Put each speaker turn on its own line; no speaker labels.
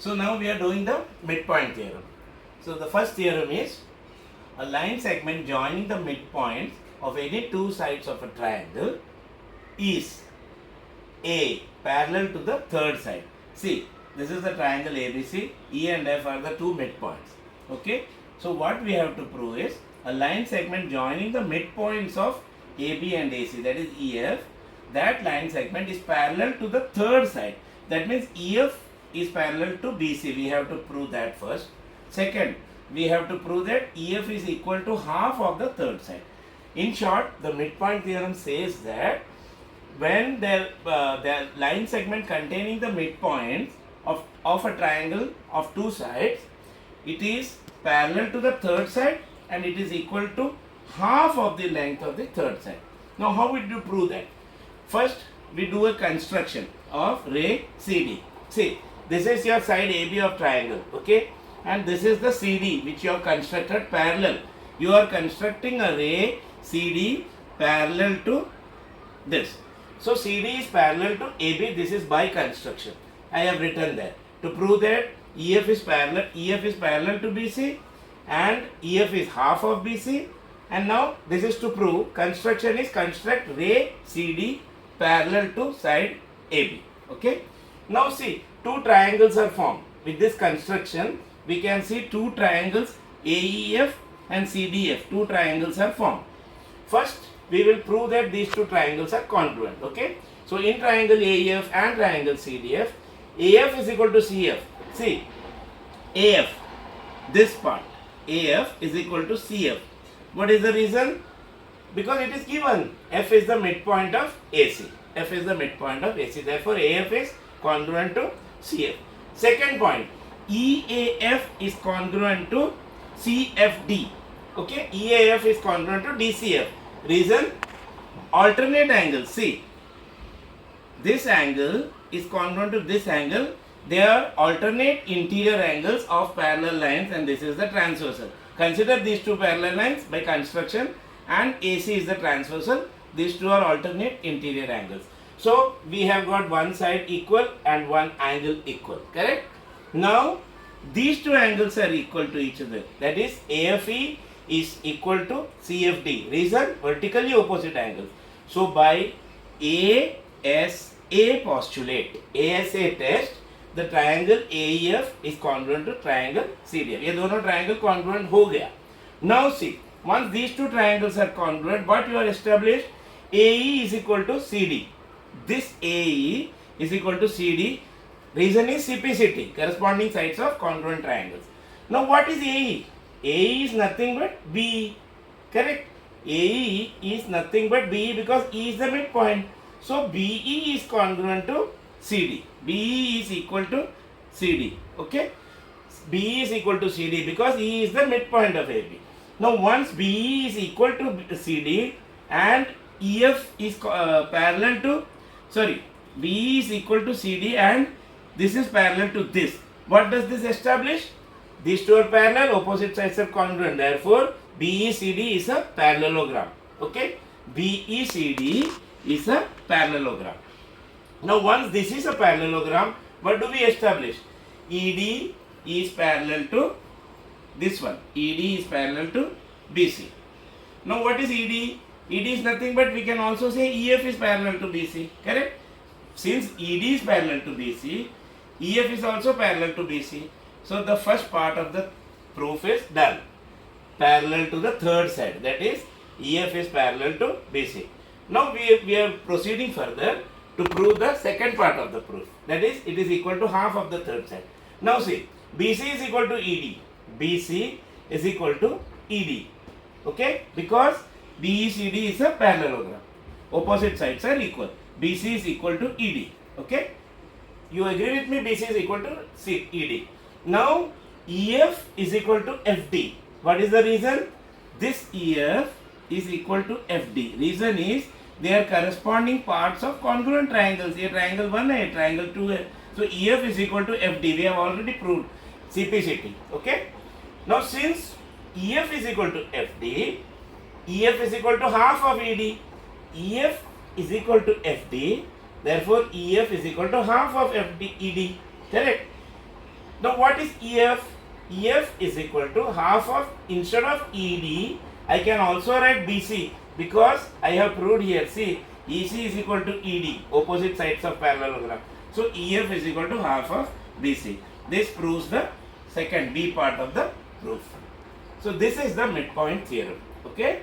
So now we are doing the midpoint theorem. So the first theorem is a line segment joining the midpoints of any two sides of a triangle is A parallel to the third side. See, this is the triangle ABC, E and F are the two midpoints. Okay, so what we have to prove is a line segment joining the midpoints of AB and AC, that is EF, that line segment is parallel to the third side. That means EF is parallel to BC. We have to prove that first. Second, we have to prove that EF is equal to half of the third side. In short, the midpoint theorem says that when the line segment containing the midpoints of a triangle of two sides, it is parallel to the third side and it is equal to half of the length of the third side. Now how would you prove that? First, we do a construction of ray CD. See, this is your side AB of triangle, okay? And this is the CD which you have constructed parallel. You are constructing a ray CD parallel to this. So CD is parallel to AB. This is by construction. I have written that. To prove that EF is parallel to BC and EF is half of BC. And now this is to prove construction is construct ray CD parallel to side AB. Okay. Now see, two triangles are formed. With this construction, we can see two triangles AEF and CDF. Two triangles are formed. First, we will prove that these two triangles are congruent. Okay. So in triangle AEF and triangle CDF, AF is equal to CF. See, AF, this part, AF is equal to CF. What is the reason? Because it is given. F is the midpoint of AC. F is the midpoint of AC. Therefore, AF is congruent to CF. Second point, EAF is congruent to CFD. Okay, EAF is congruent to DCF. Reason? Alternate angles. See, this angle is congruent to this angle. They are alternate interior angles of parallel lines and this is the transversal. Consider these two parallel lines by construction and AC is the transversal. These two are alternate interior angles. So we have got one side equal and one angle equal. Correct? Now these two angles are equal to each other. That is AFE is equal to CFD. Reason? Vertically opposite angles. So by ASA postulate, ASA test, the triangle AEF is congruent to triangle CDF. ये दोनों triangle congruent हो गया. Now see, once these two triangles are congruent, what you are established? AE is equal to CD. This AE is equal to CD. Reason is CPCT, corresponding sides of congruent triangles. Now what is AE? AE is nothing but BE. Correct? AE is nothing but BE because E is the midpoint. So BE is congruent to CD. BE is equal to CD. Okay? BE is equal to CD because E is the midpoint of AB. Now once BE is equal to CD and EF is parallel to, BE is equal to CD and this is parallel to this. What does this establish? These two are parallel, opposite sides are congruent. Therefore, BECD is a parallelogram. Okay? BECD is a parallelogram. Now, once this is a parallelogram, what do we establish? ED is parallel to this one. ED is parallel to BC. Now, what is ED? ED is nothing but we can also say EF is parallel to BC. Correct? Since ED is parallel to BC, EF is also parallel to BC. So the first part of the proof is done. Parallel to the third side. That is EF is parallel to BC. Now we are proceeding further to prove the second part of the proof. That is it is equal to half of the third side. Now see, BC is equal to ED. BC is equal to ED. Okay? Because BECD is a parallelogram. Opposite sides are equal. BC is equal to ED. Okay? You agree with me? BC is equal to ED. Now, EF is equal to FD. What is the reason? This EF is equal to FD. Reason is they are corresponding parts of congruent triangles. Here triangle 1 and triangle 2. So, EF is equal to FD. We have already proved CPCT. Okay? Now, since EF is equal to FD, EF is equal to half of ED. EF is equal to FD. Therefore, EF is equal to half of FD, ED. Correct? Now what is EF? EF is equal to half of, instead of ED, I can also write BC because I have proved here, see, EC is equal to ED, opposite sides of parallelogram. So EF is equal to half of BC. This proves the second B part of the proof. So this is the midpoint theorem. Okay.